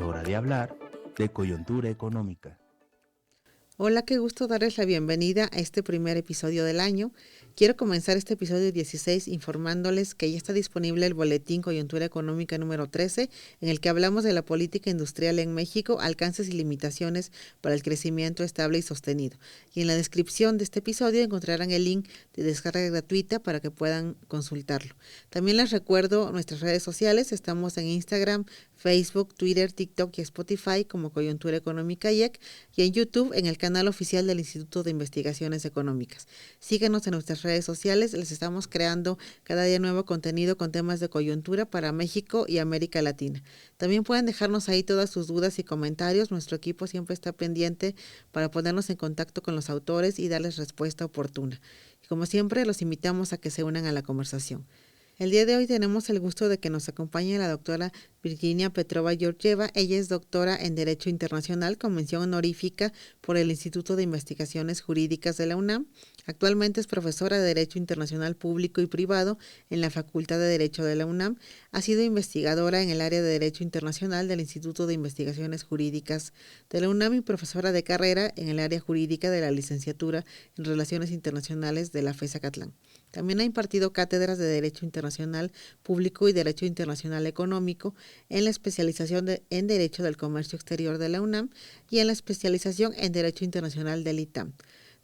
Es hora de hablar de coyuntura económica. Hola, qué gusto darles la bienvenida a este primer episodio del año. Quiero comenzar este episodio 16 informándoles que ya está disponible el boletín Coyuntura Económica número 13, en el que hablamos de la política industrial en México, alcances y limitaciones para el crecimiento estable y sostenido. Y en la descripción de este episodio encontrarán el link de descarga gratuita para que puedan consultarlo. También les recuerdo nuestras redes sociales, estamos en Instagram, Facebook, Twitter, TikTok y Spotify como Coyuntura Económica IEC, y en YouTube en el canal oficial del Instituto de Investigaciones Económicas. Síguenos en nuestras redes sociales, les estamos creando cada día nuevo contenido con temas de coyuntura para México y América Latina. También pueden dejarnos ahí todas sus dudas y comentarios, nuestro equipo siempre está pendiente para ponernos en contacto con los autores y darles respuesta oportuna. Y como siempre, los invitamos a que se unan a la conversación. El día de hoy tenemos el gusto de que nos acompañe la doctora Virginia Petrova Georgieva. Ella es doctora en Derecho Internacional con mención honorífica por el Instituto de Investigaciones Jurídicas de la UNAM. Actualmente es profesora de Derecho Internacional Público y Privado en la Facultad de Derecho de la UNAM. Ha sido investigadora en el área de Derecho Internacional del Instituto de Investigaciones Jurídicas de la UNAM y profesora de carrera en el área jurídica de la licenciatura en Relaciones Internacionales de la FES Acatlán. También ha impartido cátedras de Derecho Internacional Público y Derecho Internacional Económico en la especialización en Derecho del Comercio Exterior de la UNAM y en la especialización en Derecho Internacional del ITAM.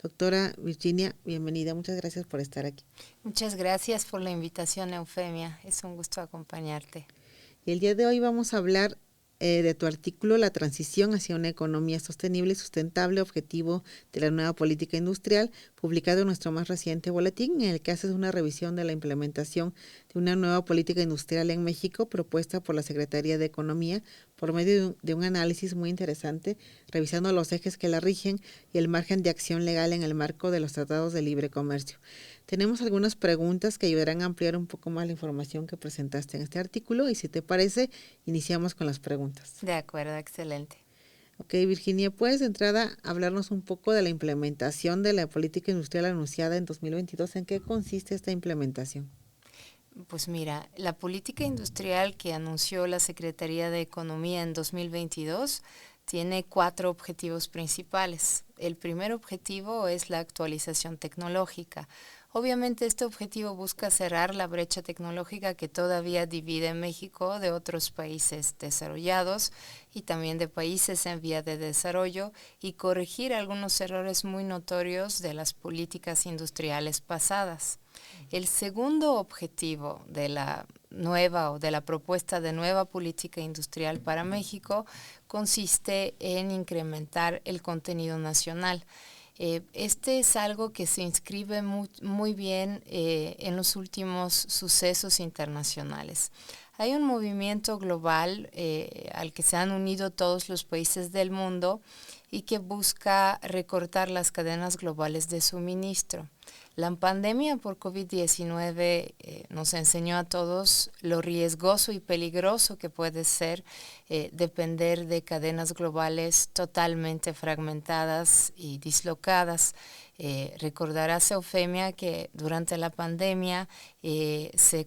Doctora Virginia, bienvenida. Muchas gracias por estar aquí. Muchas gracias por la invitación, Eufemia. Es un gusto acompañarte. Y el día de hoy vamos a hablar de tu artículo La transición hacia una economía sostenible y sustentable, objetivo de la nueva política industrial, publicado en nuestro más reciente boletín, en el que haces una revisión de la implementación de una nueva política industrial en México propuesta por la Secretaría de Economía por medio de un análisis muy interesante, revisando los ejes que la rigen y el margen de acción legal en el marco de los tratados de libre comercio. Tenemos algunas preguntas que ayudarán a ampliar un poco más la información que presentaste en este artículo y si te parece, iniciamos con las preguntas. De acuerdo, excelente. Ok, Virginia, ¿puedes de entrada hablarnos un poco de la implementación de la política industrial anunciada en 2022? ¿En qué consiste esta implementación? Pues mira, la política industrial que anunció la Secretaría de Economía en 2022 tiene 4 objetivos principales. El primer objetivo es la actualización tecnológica. Obviamente este objetivo busca cerrar la brecha tecnológica que todavía divide México de otros países desarrollados y también de países en vía de desarrollo y corregir algunos errores muy notorios de las políticas industriales pasadas. El segundo objetivo de la nueva o de la propuesta de nueva política industrial para México consiste en incrementar el contenido nacional. Este es algo que se inscribe muy bien en los últimos sucesos internacionales. Hay un movimiento global al que se han unido todos los países del mundo y que busca recortar las cadenas globales de suministro. La pandemia por COVID-19 nos enseñó a todos lo riesgoso y peligroso que puede ser depender de cadenas globales totalmente fragmentadas y dislocadas. Recordarás, Eufemia, que durante la pandemia se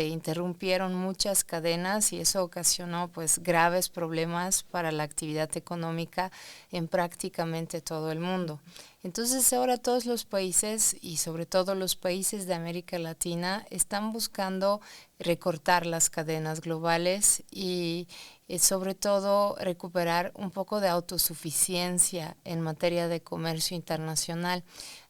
interrumpieron muchas cadenas y eso ocasionó pues graves problemas para la actividad económica en prácticamente todo el mundo. Entonces ahora todos los países y sobre todo los países de América Latina están buscando recortar las cadenas globales y sobre todo recuperar un poco de autosuficiencia en materia de comercio internacional.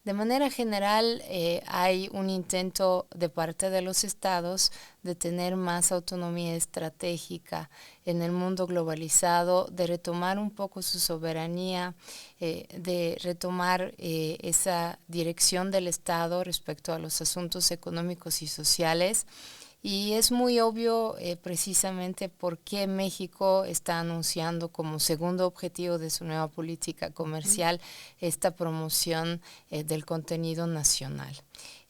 De manera general, hay un intento de parte de los estados de tener más autonomía estratégica en el mundo globalizado, de retomar un poco su soberanía, de retomar esa dirección del Estado respecto a los asuntos económicos y sociales. Y es muy obvio precisamente por qué México está anunciando como segundo objetivo de su nueva política comercial esta promoción del contenido nacional.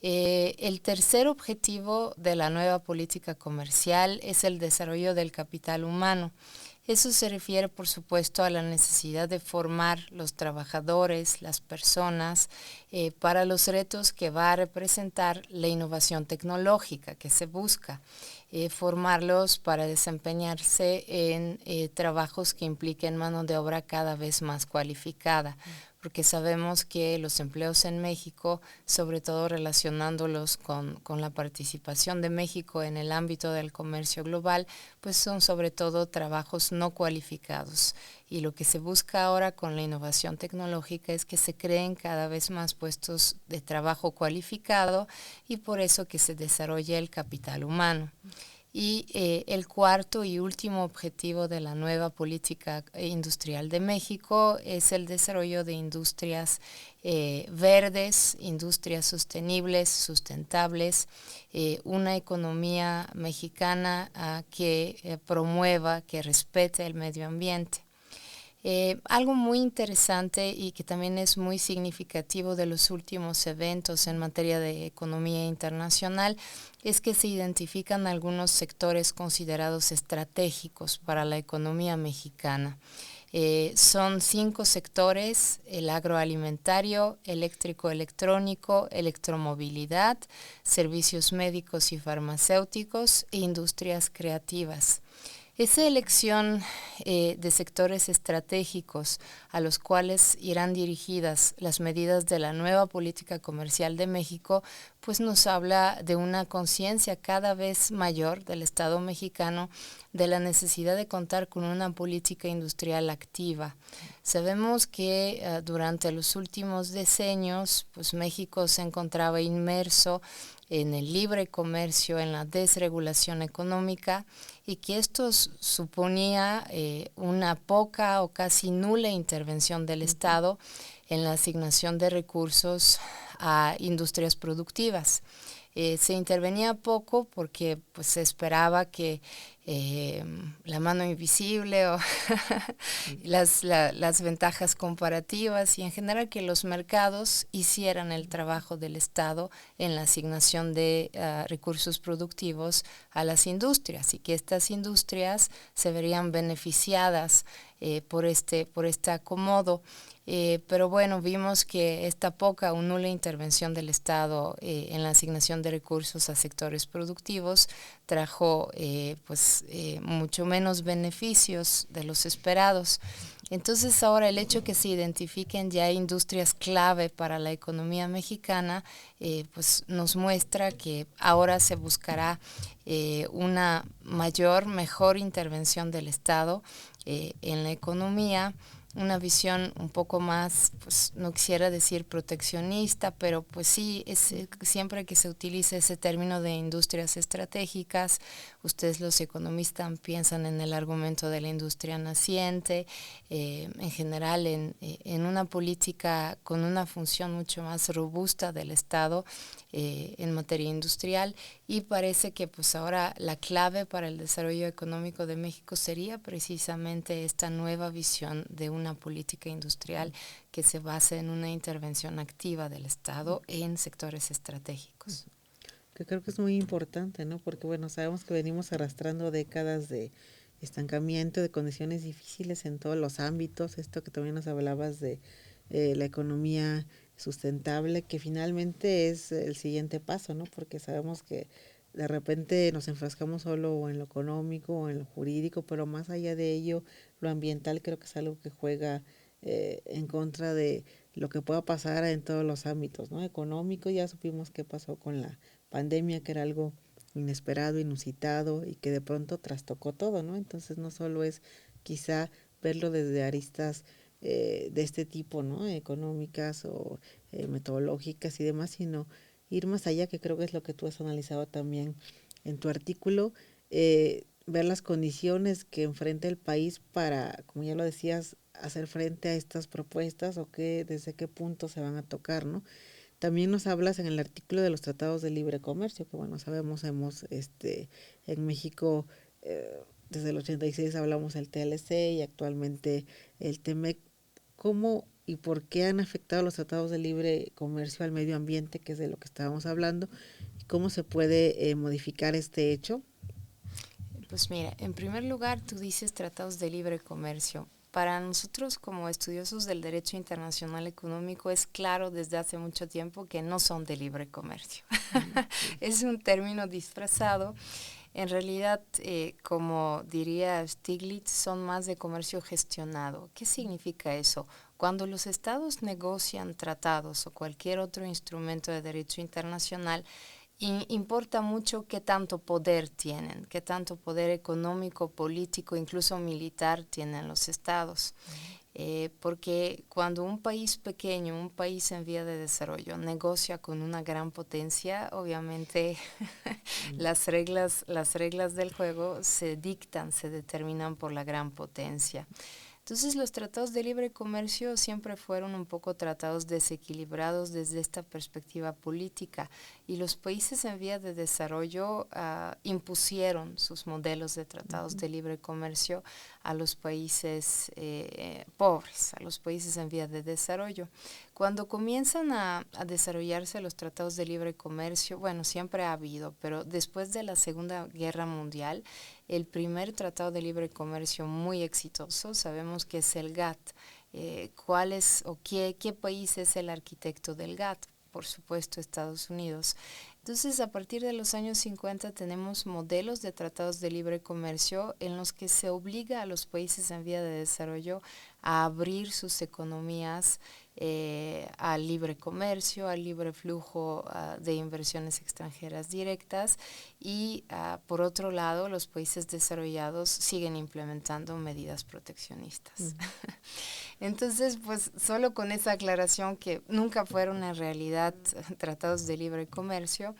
El tercer objetivo de la nueva política comercial es el desarrollo del capital humano. Eso se refiere, por supuesto, a la necesidad de formar los trabajadores, las personas, para los retos que va a representar la innovación tecnológica que se busca. Formarlos para desempeñarse en trabajos que impliquen mano de obra cada vez más cualificada, porque sabemos que los empleos en México, sobre todo relacionándolos con la participación de México en el ámbito del comercio global, pues son sobre todo trabajos no cualificados. Y lo que se busca ahora con la innovación tecnológica es que se creen cada vez más puestos de trabajo cualificado y por eso que se desarrolle el capital humano. Y el cuarto y último objetivo de la nueva política industrial de México es el desarrollo de industrias verdes, industrias sostenibles, sustentables, una economía mexicana que promueva, que respete el medio ambiente. Algo muy interesante y que también es muy significativo de los últimos eventos en materia de economía internacional es que se identifican algunos sectores considerados estratégicos para la economía mexicana. Son 5 sectores: el agroalimentario, eléctrico-electrónico, electromovilidad, servicios médicos y farmacéuticos e industrias creativas. Esa elección de sectores estratégicos a los cuales irán dirigidas las medidas de la nueva política comercial de México, pues nos habla de una conciencia cada vez mayor del Estado mexicano de la necesidad de contar con una política industrial activa. Sabemos que durante los últimos decenios, pues México se encontraba inmerso en el libre comercio, en la desregulación económica, y que esto suponía una poca o casi nula intervención del Estado en la asignación de recursos a industrias productivas. Se intervenía poco porque pues, se esperaba que la mano invisible o las ventajas comparativas y en general que los mercados hicieran el trabajo del Estado en la asignación de recursos productivos a las industrias y que estas industrias se verían beneficiadas por este acomodo. Pero bueno, vimos que esta poca o nula intervención del Estado en la asignación de recursos a sectores productivos trajo mucho menos beneficios de los esperados. Entonces ahora el hecho que se identifiquen ya industrias clave para la economía mexicana pues nos muestra que ahora se buscará una mejor intervención del Estado en la economía, una visión un poco más, pues no quisiera decir proteccionista, pero pues sí, siempre que se utiliza ese término de industrias estratégicas, ustedes los economistas piensan en el argumento de la industria naciente, en general en una política con una función mucho más robusta del Estado en materia industrial, y parece que pues ahora la clave para el desarrollo económico de México sería precisamente esta nueva visión de una política industrial que se base en una intervención activa del Estado en sectores estratégicos. Que creo que es muy importante, ¿no? Porque bueno, sabemos que venimos arrastrando décadas de estancamiento, de condiciones difíciles en todos los ámbitos, esto que también nos hablabas de la economía sustentable, que finalmente es el siguiente paso, ¿no? Porque sabemos que de repente nos enfrascamos solo en lo económico o en lo jurídico, pero más allá de ello, lo ambiental creo que es algo que juega en contra de lo que pueda pasar en todos los ámbitos, ¿no? Económico, ya supimos qué pasó con la pandemia, que era algo inesperado, inusitado y que de pronto trastocó todo, ¿no? Entonces no solo es quizá verlo desde aristas de este tipo, ¿no? Económicas o metodológicas y demás, sino ir más allá, que creo que es lo que tú has analizado también en tu artículo, ver las condiciones que enfrenta el país para, como ya lo decías, hacer frente a estas propuestas o desde qué punto se van a tocar, ¿no? También nos hablas en el artículo de los tratados de libre comercio, que bueno, sabemos, en México desde el 86 hablamos del TLC y actualmente el TEMEC. ¿Cómo y por qué han afectado los tratados de libre comercio al medio ambiente, que es de lo que estábamos hablando? ¿Cómo se puede modificar este hecho? Pues mira, en primer lugar, tú dices tratados de libre comercio. Para nosotros como estudiosos del derecho internacional económico es claro desde hace mucho tiempo que no son de libre comercio. Es un término disfrazado. En realidad, como diría Stiglitz, son más de comercio gestionado. ¿Qué significa eso? Cuando los estados negocian tratados o cualquier otro instrumento de derecho internacional, importa mucho qué tanto poder tienen, qué tanto poder económico, político, incluso militar tienen los estados. Porque cuando un país pequeño, un país en vía de desarrollo, negocia con una gran potencia, obviamente las reglas del juego se dictan, se determinan por la gran potencia. Entonces los tratados de libre comercio siempre fueron un poco tratados desequilibrados desde esta perspectiva política y los países en vía de desarrollo impusieron sus modelos de tratados de libre comercio a los países pobres, a los países en vía de desarrollo. Cuando comienzan a desarrollarse los tratados de libre comercio, bueno, siempre ha habido, pero después de la Segunda Guerra Mundial, el primer tratado de libre comercio muy exitoso, sabemos que es el GATT. ¿Cuál es o qué país es el arquitecto del GATT? Por supuesto, Estados Unidos. Entonces, a partir de los años 50 tenemos modelos de tratados de libre comercio en los que se obliga a los países en vía de desarrollo a abrir sus economías al libre comercio, al libre flujo de inversiones extranjeras directas y por otro lado los países desarrollados siguen implementando medidas proteccionistas. Entonces, pues solo con esa aclaración que nunca fueron en realidad tratados de libre comercio,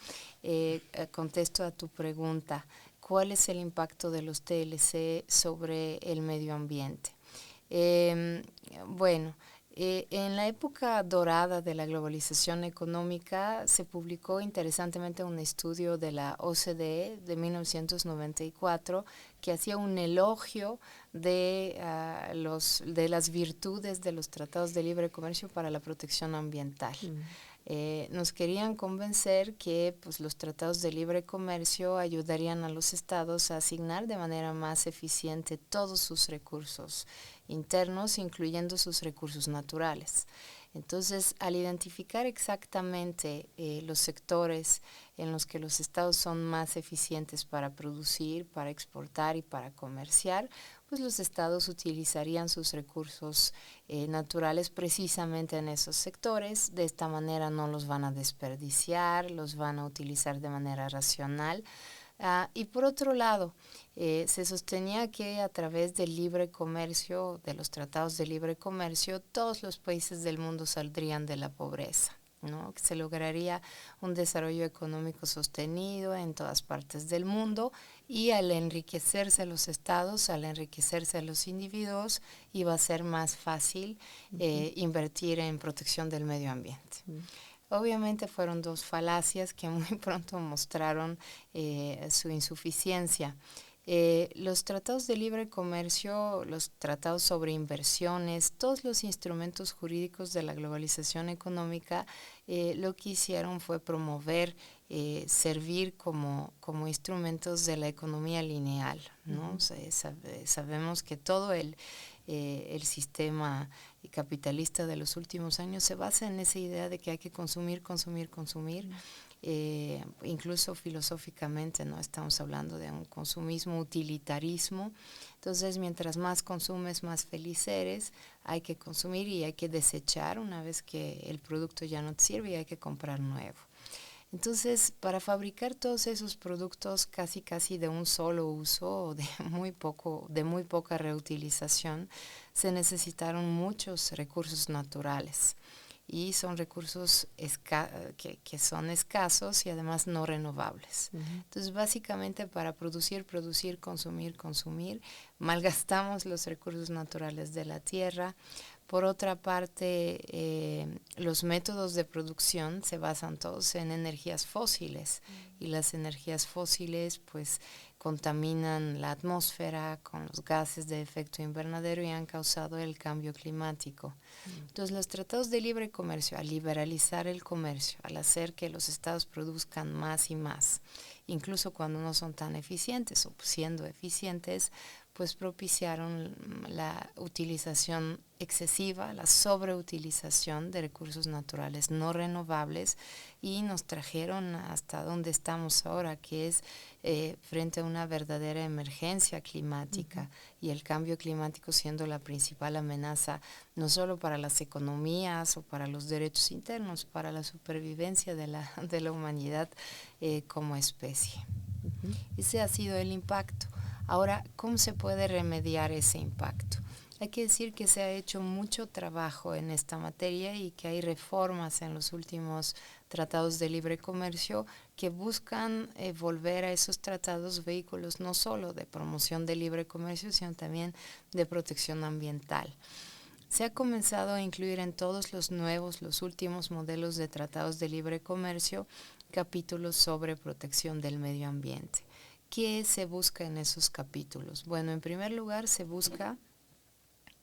contesto a tu pregunta, ¿cuál es el impacto de los TLC sobre el medio ambiente? Bueno, en la época dorada de la globalización económica se publicó interesantemente un estudio de la OCDE de 1994 que hacía un elogio de las virtudes de los tratados de libre comercio para la protección ambiental. Nos querían convencer que pues, los tratados de libre comercio ayudarían a los estados a asignar de manera más eficiente todos sus recursos internos, incluyendo sus recursos naturales. Entonces, al identificar exactamente los sectores en los que los estados son más eficientes para producir, para exportar y para comerciar, pues los estados utilizarían sus recursos naturales precisamente en esos sectores. De esta manera no los van a desperdiciar, los van a utilizar de manera racional. Y por otro lado, se sostenía que a través del libre comercio, de los tratados de libre comercio, todos los países del mundo saldrían de la pobreza, ¿no? Que se lograría un desarrollo económico sostenido en todas partes del mundo y al enriquecerse los estados, al enriquecerse los individuos, iba a ser más fácil invertir en protección del medio ambiente. Obviamente fueron dos falacias que muy pronto mostraron su insuficiencia. Los tratados de libre comercio, los tratados sobre inversiones, todos los instrumentos jurídicos de la globalización económica, lo que hicieron fue promover, servir como instrumentos de la economía lineal, ¿no? O sea, sabemos que todo el sistema capitalista de los últimos años se basa en esa idea de que hay que consumir, consumir, consumir. Incluso filosóficamente, ¿no? Estamos hablando de un consumismo, utilitarismo. Entonces, mientras más consumes, más feliz eres. Hay que consumir y hay que desechar una vez que el producto ya no te sirve y hay que comprar nuevo. Entonces, para fabricar todos esos productos casi de un solo uso o de muy poca reutilización, se necesitaron muchos recursos naturales. Y son recursos que son escasos y además no renovables. Entonces, básicamente para producir, consumir, malgastamos los recursos naturales de la tierra. Por otra parte, los métodos de producción se basan todos en energías fósiles y las energías fósiles pues contaminan la atmósfera con los gases de efecto invernadero y han causado el cambio climático. Entonces los tratados de libre comercio, al liberalizar el comercio, al hacer que los estados produzcan más y más, incluso cuando no son tan eficientes o siendo eficientes, pues propiciaron la utilización excesiva, la sobreutilización de recursos naturales no renovables y nos trajeron hasta donde estamos ahora, que es frente a una verdadera emergencia climática y el cambio climático siendo la principal amenaza no solo para las economías o para los derechos internos, para la supervivencia de la humanidad como especie. Ese ha sido el impacto. Ahora, ¿cómo se puede remediar ese impacto? Hay que decir que se ha hecho mucho trabajo en esta materia y que hay reformas en los últimos tratados de libre comercio que buscan volver a esos tratados vehículos no solo de promoción del libre comercio, sino también de protección ambiental. Se ha comenzado a incluir en todos los últimos modelos de tratados de libre comercio, capítulos sobre protección del medio ambiente. ¿Qué se busca en esos capítulos? Bueno, en primer lugar se busca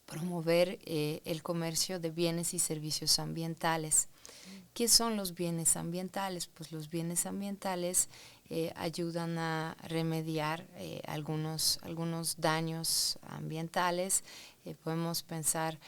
promover el comercio de bienes y servicios ambientales. ¿Qué son los bienes ambientales? Pues los bienes ambientales ayudan a remediar algunos daños ambientales. Podemos pensar,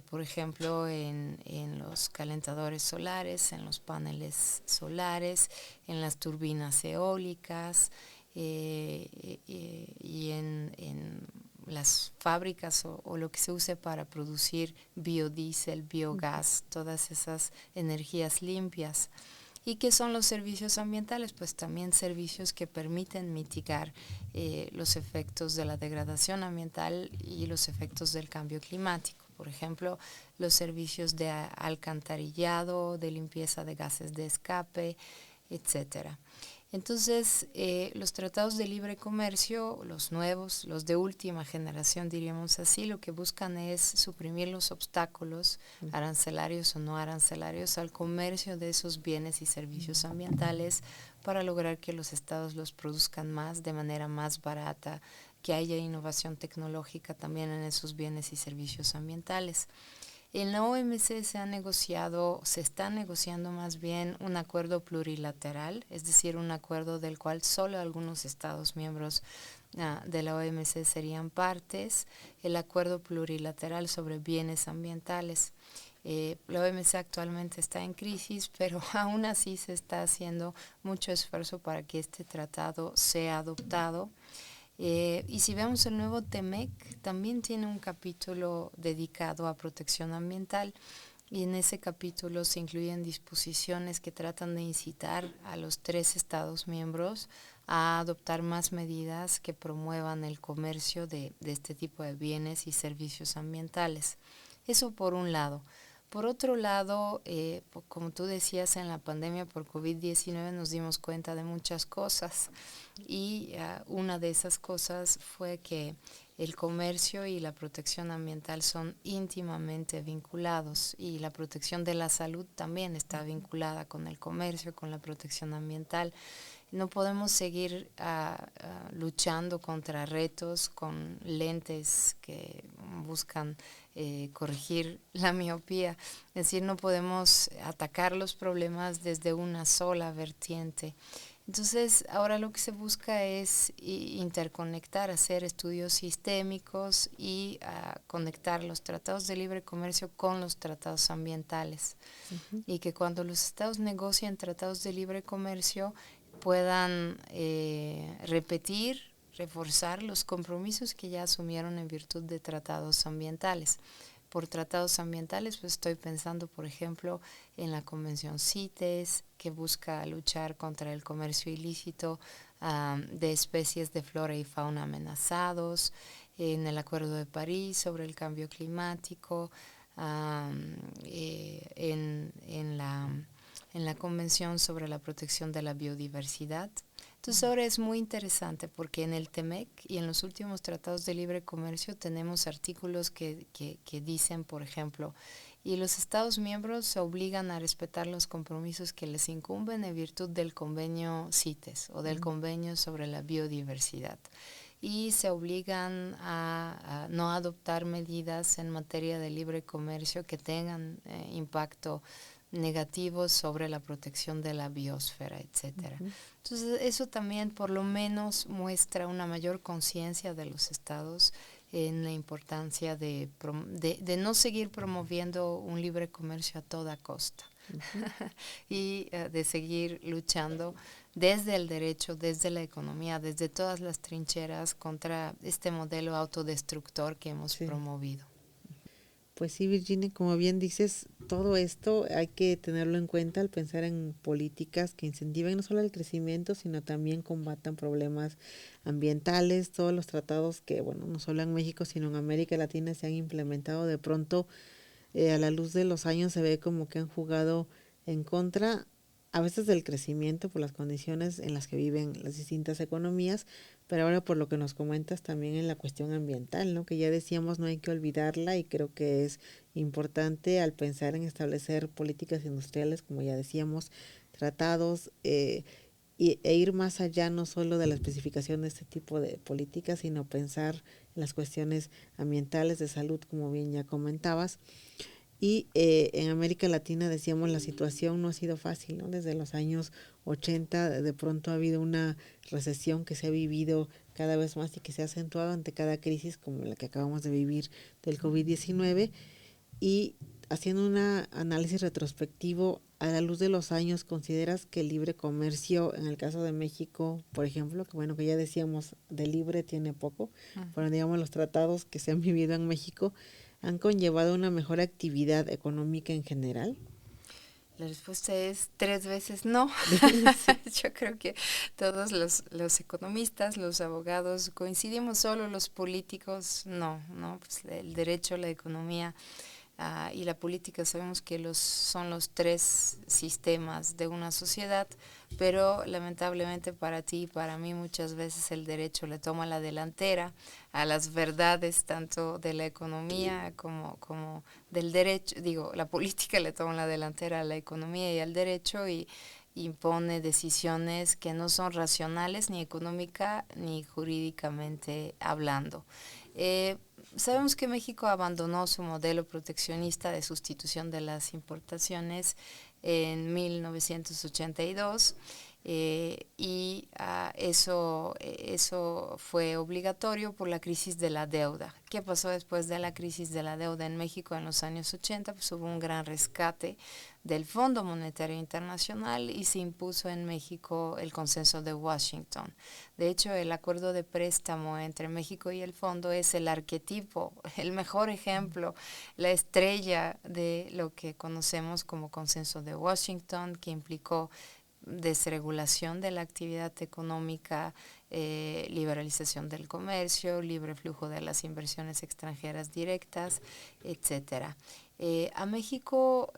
por ejemplo, en los calentadores solares, en los paneles solares, en las turbinas eólicas, y en las fábricas o lo que se use para producir biodiesel, biogás, todas esas energías limpias. ¿Y qué son los servicios ambientales? Pues también servicios que permiten mitigar los efectos de la degradación ambiental y los efectos del cambio climático. Por ejemplo, los servicios de alcantarillado, de limpieza de gases de escape, etcétera. Entonces, los tratados de libre comercio, los nuevos, los de última generación, diríamos así, lo que buscan es suprimir los obstáculos arancelarios o no arancelarios al comercio de esos bienes y servicios ambientales para lograr que los estados los produzcan más de manera más barata, que haya innovación tecnológica también en esos bienes y servicios ambientales. En la OMC se está negociando más bien un acuerdo plurilateral, es decir, un acuerdo del cual solo algunos Estados miembros de la OMC serían partes, el acuerdo plurilateral sobre bienes ambientales. La OMC actualmente está en crisis, pero aún así se está haciendo mucho esfuerzo para que este tratado sea adoptado. Y si vemos el nuevo TEMEC, también tiene un capítulo dedicado a protección ambiental y en ese capítulo se incluyen disposiciones que tratan de incitar a los 3 Estados miembros a adoptar más medidas que promuevan el comercio de este tipo de bienes y servicios ambientales. Eso por un lado. Por otro lado, como tú decías, en la pandemia por COVID-19 nos dimos cuenta de muchas cosas y una de esas cosas fue que el comercio y la protección ambiental son íntimamente vinculados y la protección de la salud también está vinculada con el comercio, con la protección ambiental. No podemos seguir luchando contra retos con lentes que buscan corregir la miopía. Es decir, no podemos atacar los problemas desde una sola vertiente. Entonces, ahora lo que se busca es interconectar, hacer estudios sistémicos y conectar los tratados de libre comercio con los tratados ambientales. Y que cuando los estados negocian tratados de libre comercio, puedan repetir, reforzar los compromisos que ya asumieron en virtud de tratados ambientales. Por tratados ambientales, pues estoy pensando, por ejemplo, en la Convención CITES, que busca luchar contra el comercio ilícito de especies de flora y fauna amenazados, en el Acuerdo de París sobre el cambio climático, en la Convención sobre la protección de la biodiversidad. Entonces ahora es muy interesante porque en el TEMEC y en los últimos tratados de libre comercio tenemos artículos que dicen, por ejemplo, y los Estados miembros se obligan a respetar los compromisos que les incumben en virtud del convenio CITES o del convenio sobre la biodiversidad. Y se obligan a no adoptar medidas en materia de libre comercio que tengan impacto negativo sobre la protección de la biosfera, etcétera. Entonces eso también por lo menos muestra una mayor conciencia de los estados en la importancia de no seguir promoviendo un libre comercio a toda costa y de seguir luchando desde el derecho, desde la economía, desde todas las trincheras contra este modelo autodestructor que hemos promovido. Pues sí, Virginia, como bien dices, todo esto hay que tenerlo en cuenta al pensar en políticas que incentiven no solo el crecimiento, sino también combatan problemas ambientales. Todos los tratados que, bueno, no solo en México, sino en América Latina se han implementado, de pronto a la luz de los años se ve como que han jugado en contra a veces del crecimiento por las condiciones en las que viven las distintas economías, pero ahora por lo que nos comentas también en la cuestión ambiental, ¿no? Que ya decíamos no hay que olvidarla y creo que es importante al pensar en establecer políticas industriales, como ya decíamos, tratados e ir más allá no solo de la especificación de este tipo de políticas, sino pensar en las cuestiones ambientales, de salud, como bien ya comentabas. Y en América Latina, decíamos, la situación no ha sido fácil, ¿no? Desde los años 80 de pronto ha habido una recesión que se ha vivido cada vez más y que se ha acentuado ante cada crisis como la que acabamos de vivir del COVID-19. Y haciendo un análisis retrospectivo, a la luz de los años, ¿consideras que el libre comercio, en el caso de México, por ejemplo, que bueno, que ya decíamos, de libre tiene poco, pero digamos los tratados que se han vivido en México, ¿han conllevado una mejor actividad económica en general? La respuesta es 3 veces no. Yo creo que todos los economistas, los abogados coincidimos, solo los políticos no, pues el derecho, la economía y la política sabemos que son los 3 sistemas de una sociedad, pero lamentablemente para ti y para mí muchas veces el derecho le toma la delantera a las verdades tanto de la economía como del derecho. La política le toma la delantera a la economía y al derecho y impone decisiones que no son racionales ni económica ni jurídicamente hablando. Sabemos que México abandonó su modelo proteccionista de sustitución de las importaciones en 1982 y eso fue obligatorio por la crisis de la deuda. ¿Qué pasó después de la crisis de la deuda en México en los años 80? Pues hubo un gran rescate del Fondo Monetario Internacional y se impuso en México el consenso de Washington. De hecho, el acuerdo de préstamo entre México y el fondo es el arquetipo, el mejor ejemplo, la estrella de lo que conocemos como consenso de Washington, que implicó desregulación de la actividad económica, liberalización del comercio, libre flujo de las inversiones extranjeras directas, etcétera. A México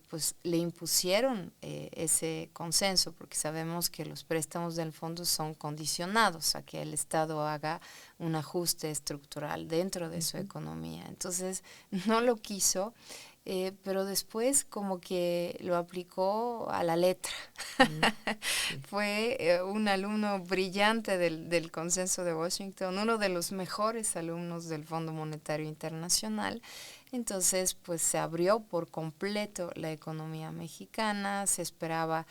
pues le impusieron ese consenso porque sabemos que los préstamos del fondo son condicionados a que el Estado haga un ajuste estructural dentro de su economía. Entonces no lo quiso. Pero después como que lo aplicó a la letra. Fue un alumno brillante del consenso de Washington, uno de los mejores alumnos del Fondo Monetario Internacional. Entonces, pues se abrió por completo la economía mexicana, se esperaba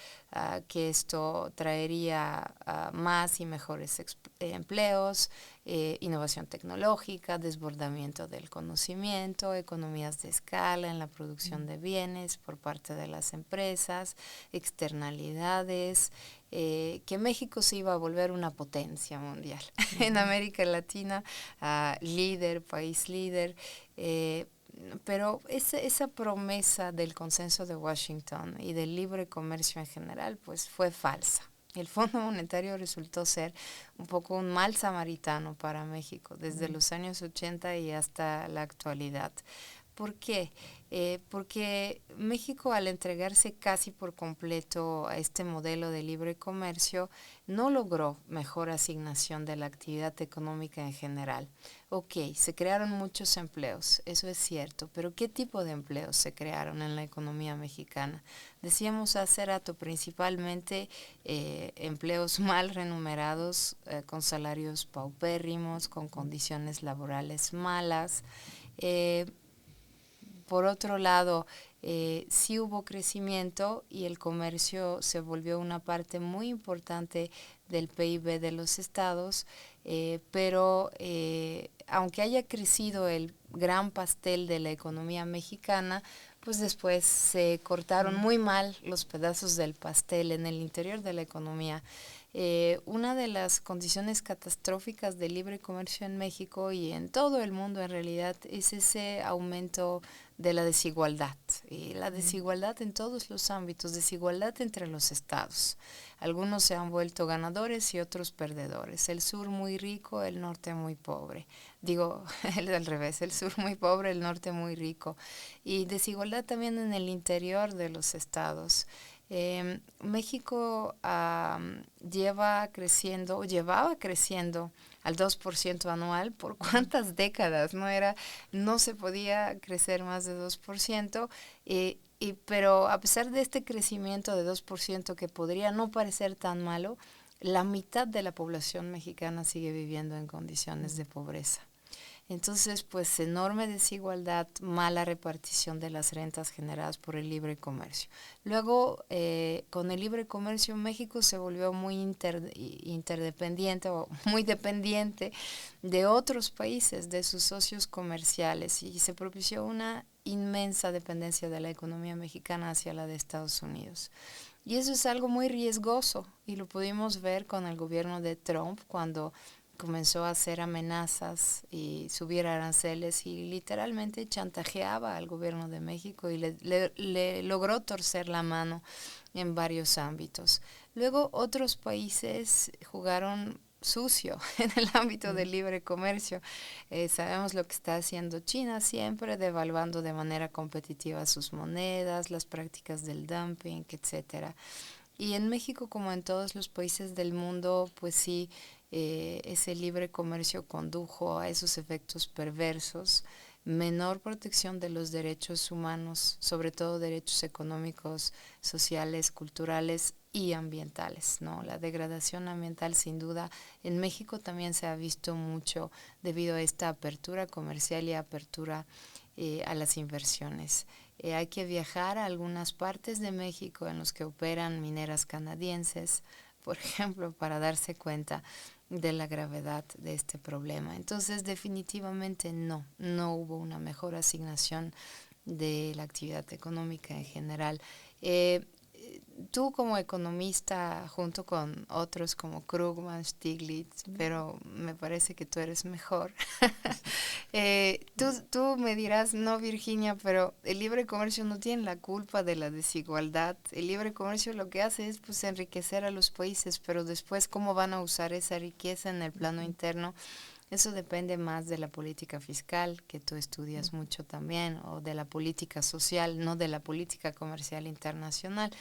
que esto traería más y mejores empleos, innovación tecnológica, desbordamiento del conocimiento, economías de escala en la producción de bienes por parte de las empresas, externalidades, que México se iba a volver una potencia mundial. En América Latina, país líder, pero esa promesa del consenso de Washington y del libre comercio en general, pues fue falsa. El Fondo Monetario resultó ser un poco un mal samaritano para México desde los años 80 y hasta la actualidad. ¿Por qué? porque México, al entregarse casi por completo a este modelo de libre comercio, no logró mejor asignación de la actividad económica en general. Ok, se crearon muchos empleos, eso es cierto, pero ¿qué tipo de empleos se crearon en la economía mexicana? Decíamos hace rato, principalmente empleos mal remunerados, con salarios paupérrimos, con condiciones laborales malas. Eh, por otro lado, sí hubo crecimiento y el comercio se volvió una parte muy importante del PIB de los estados, pero aunque haya crecido el gran pastel de la economía mexicana, pues después se cortaron muy mal los pedazos del pastel en el interior de la economía. Una de las condiciones catastróficas del libre comercio en México y en todo el mundo en realidad es ese aumento de la desigualdad. Y la desigualdad en todos los ámbitos, desigualdad entre los estados. Algunos se han vuelto ganadores y otros perdedores. El sur muy rico, el norte muy pobre. Digo, al revés, el sur muy pobre, el norte muy rico. Y desigualdad también en el interior de los estados. México llevaba creciendo al 2% anual por cuántas décadas, no se podía crecer más de 2%, pero a pesar de este crecimiento de 2% que podría no parecer tan malo, la mitad de la población mexicana sigue viviendo en condiciones de pobreza. Entonces, pues enorme desigualdad, mala repartición de las rentas generadas por el libre comercio. Luego, con el libre comercio, México se volvió muy interdependiente o muy dependiente de otros países, de sus socios comerciales, y se propició una inmensa dependencia de la economía mexicana hacia la de Estados Unidos. Y eso es algo muy riesgoso y lo pudimos ver con el gobierno de Trump cuando comenzó a hacer amenazas y subir aranceles y literalmente chantajeaba al gobierno de México y le logró torcer la mano en varios ámbitos. Luego otros países jugaron sucio en el ámbito del libre comercio. Sabemos lo que está haciendo China siempre, devaluando de manera competitiva sus monedas, las prácticas del dumping, etcétera. Y en México, como en todos los países del mundo, pues sí, ese libre comercio condujo a esos efectos perversos, menor protección de los derechos humanos, sobre todo derechos económicos, sociales, culturales y ambientales, ¿no? La degradación ambiental, sin duda, en México también se ha visto mucho debido a esta apertura comercial y apertura a las inversiones. Hay que viajar a algunas partes de México en los que operan mineras canadienses, por ejemplo, para darse cuenta de la gravedad de este problema. Entonces, definitivamente no hubo una mejor asignación de la actividad económica en general. Tú como economista, junto con otros como Krugman, Stiglitz, pero me parece que tú eres mejor. Tú me dirás, no, Virginia, pero el libre comercio no tiene la culpa de la desigualdad. El libre comercio lo que hace es pues enriquecer a los países, pero después cómo van a usar esa riqueza en el plano interno. Eso depende más de la política fiscal, que tú estudias mucho también, o de la política social, no de la política comercial internacional.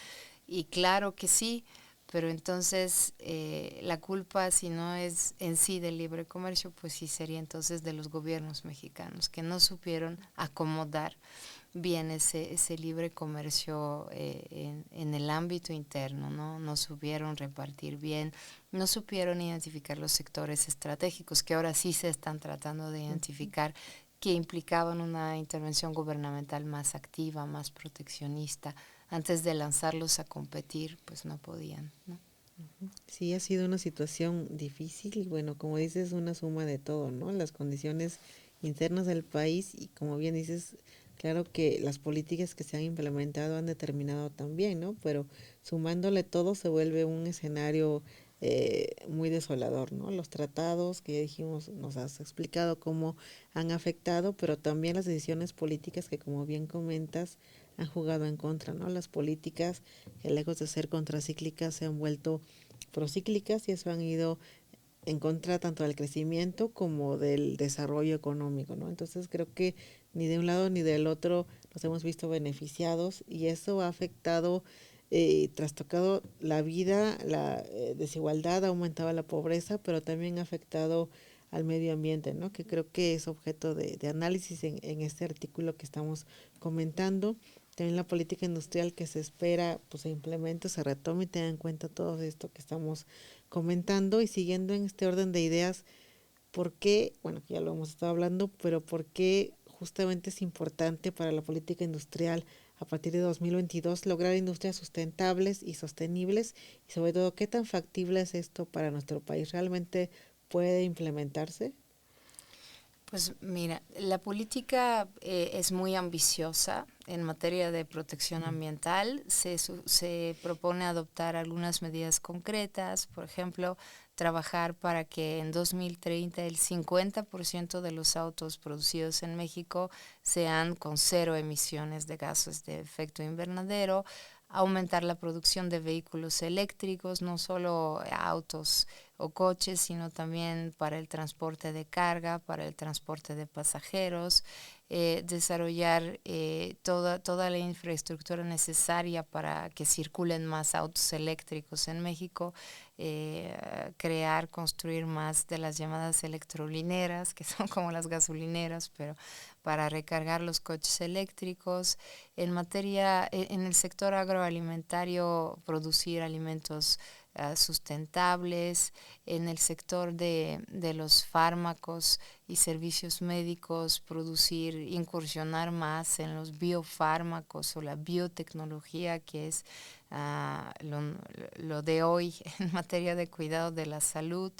Y claro que sí, pero entonces la culpa, si no es en sí del libre comercio, pues sí sería entonces de los gobiernos mexicanos, que no supieron acomodar bien ese libre comercio en el ámbito interno, ¿no? No supieron repartir bien, no supieron identificar los sectores estratégicos que ahora sí se están tratando de identificar, que implicaban una intervención gubernamental más activa, más proteccionista. Antes de lanzarlos a competir, pues no podían, ¿no? Sí, ha sido una situación difícil y bueno, como dices, una suma de todo, ¿no? Las condiciones internas del país y como bien dices, claro que las políticas que se han implementado han determinado también, ¿no? Pero sumándole todo se vuelve un escenario muy desolador, ¿no? Los tratados que ya dijimos, nos has explicado cómo han afectado, pero también las decisiones políticas que como bien comentas han jugado en contra, ¿no? Las políticas que lejos de ser contracíclicas se han vuelto procíclicas y eso han ido en contra tanto del crecimiento como del desarrollo económico, ¿no? Entonces creo que ni de un lado ni del otro nos hemos visto beneficiados y eso ha afectado, trastocado la vida, la desigualdad, ha aumentado la pobreza, pero también ha afectado al medio ambiente, ¿no? Que creo que es objeto de análisis en este artículo que estamos comentando. También la política industrial que se espera pues se implemente, se retome y tenga en cuenta todo esto que estamos comentando. Y siguiendo en este orden de ideas, ¿por qué? Bueno, ya lo hemos estado hablando, pero ¿por qué justamente es importante para la política industrial a partir de 2022 lograr industrias sustentables y sostenibles? Y sobre todo, ¿qué tan factible es esto para nuestro país? ¿Realmente puede implementarse? Pues mira, la política es muy ambiciosa en materia de protección ambiental. Se propone adoptar algunas medidas concretas, por ejemplo, trabajar para que en 2030 el 50% de los autos producidos en México sean con cero emisiones de gases de efecto invernadero, aumentar la producción de vehículos eléctricos, no solo autos o coches, sino también para el transporte de carga, para el transporte de pasajeros, desarrollar toda la infraestructura necesaria para que circulen más autos eléctricos en México, crear, construir más de las llamadas electrolineras, que son como las gasolineras, pero para recargar los coches eléctricos. En el sector agroalimentario, producir alimentos sustentables. En el sector de los fármacos y servicios médicos, incursionar más en los biofármacos o la biotecnología, que es lo de hoy en materia de cuidado de la salud.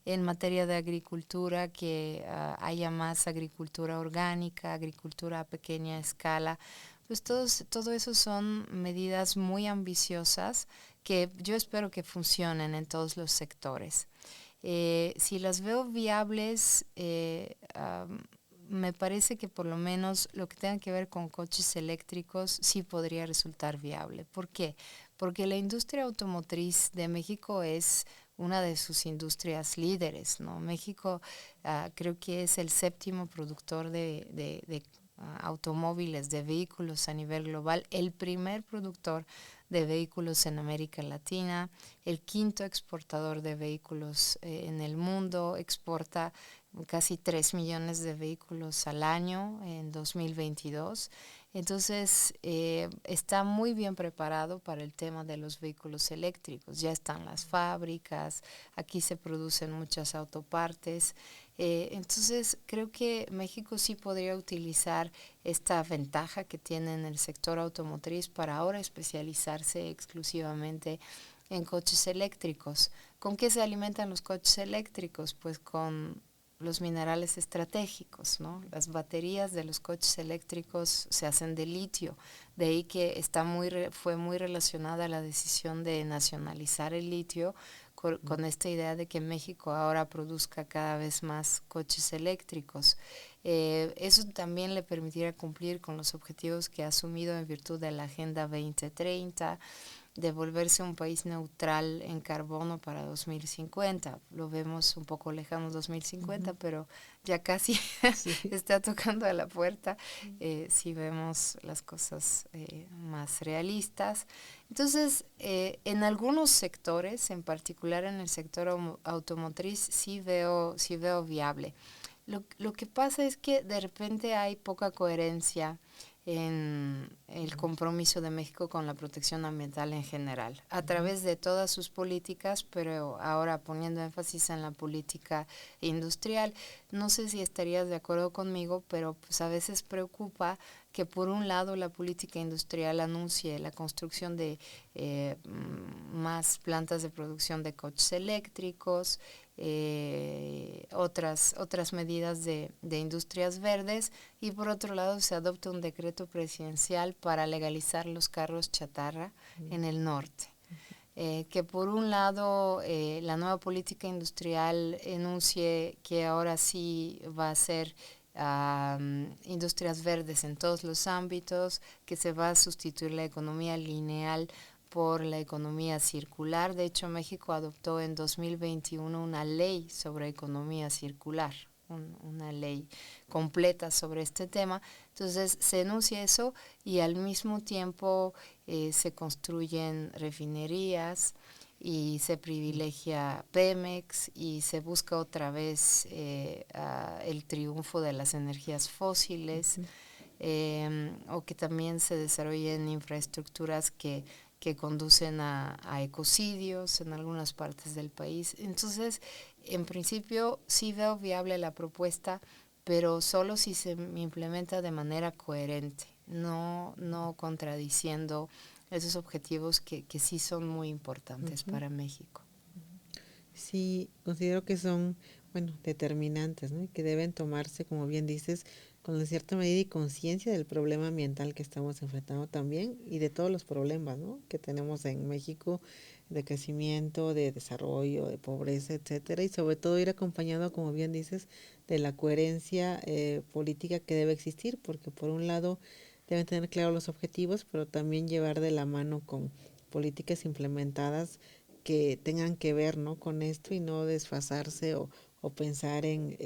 En materia de agricultura, que haya más agricultura orgánica, agricultura a pequeña escala. Pues todo eso son medidas muy ambiciosas que yo espero que funcionen en todos los sectores. Si las veo viables, me parece que por lo menos lo que tenga que ver con coches eléctricos sí podría resultar viable. ¿Por qué? Porque la industria automotriz de México es una de sus industrias líderes, ¿no? México creo que es el séptimo productor de automóviles, de vehículos a nivel global, el primer productor de vehículos en América Latina, el quinto exportador de vehículos en el mundo, exporta casi 3 millones de vehículos al año en 2022. Entonces, está muy bien preparado para el tema de los vehículos eléctricos. Ya están las fábricas, aquí se producen muchas autopartes. Entonces, creo que México sí podría utilizar esta ventaja que tiene en el sector automotriz para ahora especializarse exclusivamente en coches eléctricos. ¿Con qué se alimentan los coches eléctricos? Pues con los minerales estratégicos, ¿no? Las baterías de los coches eléctricos se hacen de litio, de ahí que fue muy relacionada la decisión de nacionalizar el litio con esta idea de que México ahora produzca cada vez más coches eléctricos. Eso también le permitiría cumplir con los objetivos que ha asumido en virtud de la Agenda 2030, de volverse un país neutral en carbono para 2050. Lo vemos un poco lejano 2050, pero ya casi sí. Está tocando a la puerta si vemos las cosas más realistas. Entonces, en algunos sectores, en particular en el sector automotriz, sí veo viable. Lo que pasa es que de repente hay poca coherencia en el compromiso de México con la protección ambiental en general, a través de todas sus políticas, pero ahora poniendo énfasis en la política industrial. No sé si estarías de acuerdo conmigo, pero pues a veces preocupa que por un lado la política industrial anuncie la construcción de más plantas de producción de coches eléctricos, otras medidas de industrias verdes, y por otro lado se adopta un decreto presidencial para legalizar los carros chatarra en el norte. Que por un lado la nueva política industrial enuncie que ahora sí va a ser industrias verdes en todos los ámbitos, que se va a sustituir la economía lineal por la economía circular. De hecho, México adoptó en 2021 una ley sobre economía circular, una ley completa sobre este tema. Entonces se enuncia eso y al mismo tiempo se construyen refinerías y se privilegia Pemex y se busca otra vez el triunfo de las energías fósiles. O que también se desarrollen infraestructuras que conducen a ecocidios en algunas partes del país. Entonces, en principio, sí veo viable la propuesta, pero solo si se implementa de manera coherente, no contradiciendo esos objetivos que sí son muy importantes para México. Sí, considero que son, determinantes, ¿no? Y que deben tomarse, como bien dices, con cierta medida y conciencia del problema ambiental que estamos enfrentando también y de todos los problemas, ¿no?, que tenemos en México, de crecimiento, de desarrollo, de pobreza, etcétera, y sobre todo ir acompañado, como bien dices, de la coherencia política que debe existir, porque por un lado deben tener claros los objetivos, pero también llevar de la mano con políticas implementadas que tengan que ver, ¿no?, con esto y no desfasarse o pensar en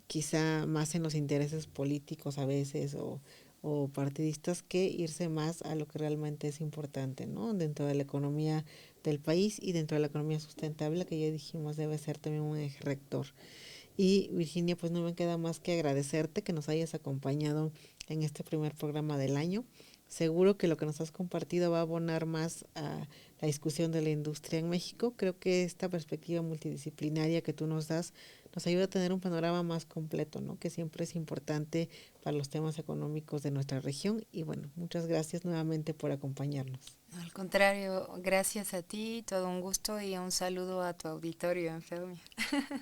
quizá más en los intereses políticos a veces o partidistas que irse más a lo que realmente es importante, ¿no?, dentro de la economía del país y dentro de la economía sustentable, que ya dijimos debe ser también un eje rector. Y Virginia, pues no me queda más que agradecerte que nos hayas acompañado en este primer programa del año. Seguro que lo que nos has compartido va a abonar más a la discusión de la industria en México. Creo que esta perspectiva multidisciplinaria que tú nos das nos ayuda a tener un panorama más completo, ¿no?, que siempre es importante para los temas económicos de nuestra región. Y bueno, muchas gracias nuevamente por acompañarnos. Al contrario, gracias a ti, todo un gusto y un saludo a tu auditorio, Eufemia.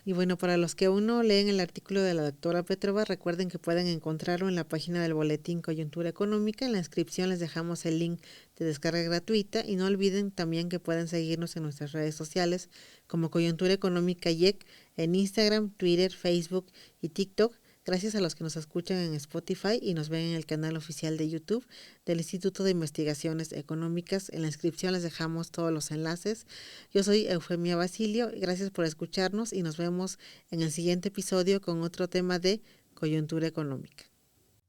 Y bueno, para los que aún no leen el artículo de la doctora Petrova, recuerden que pueden encontrarlo en la página del Boletín Coyuntura Económica. En la descripción les dejamos el link de descarga gratuita y no olviden también que pueden seguirnos en nuestras redes sociales como Coyuntura Económica YEC en Instagram, Twitter, Facebook y TikTok. Gracias a los que nos escuchan en Spotify y nos ven en el canal oficial de YouTube del Instituto de Investigaciones Económicas. En la descripción les dejamos todos los enlaces. Yo soy Eufemia Basilio. Gracias por escucharnos y nos vemos en el siguiente episodio con otro tema de Coyuntura Económica.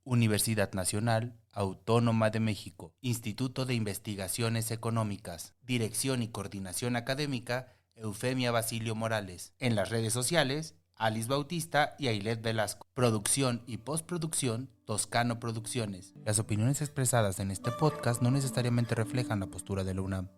Universidad Nacional Autónoma de México, Instituto de Investigaciones Económicas, Dirección y Coordinación Académica, Eufemia Basilio Morales. En las redes sociales, Alice Bautista y Ailet Velasco. Producción y postproducción, Toscano Producciones. Las opiniones expresadas en este podcast no necesariamente reflejan la postura de la UNAM.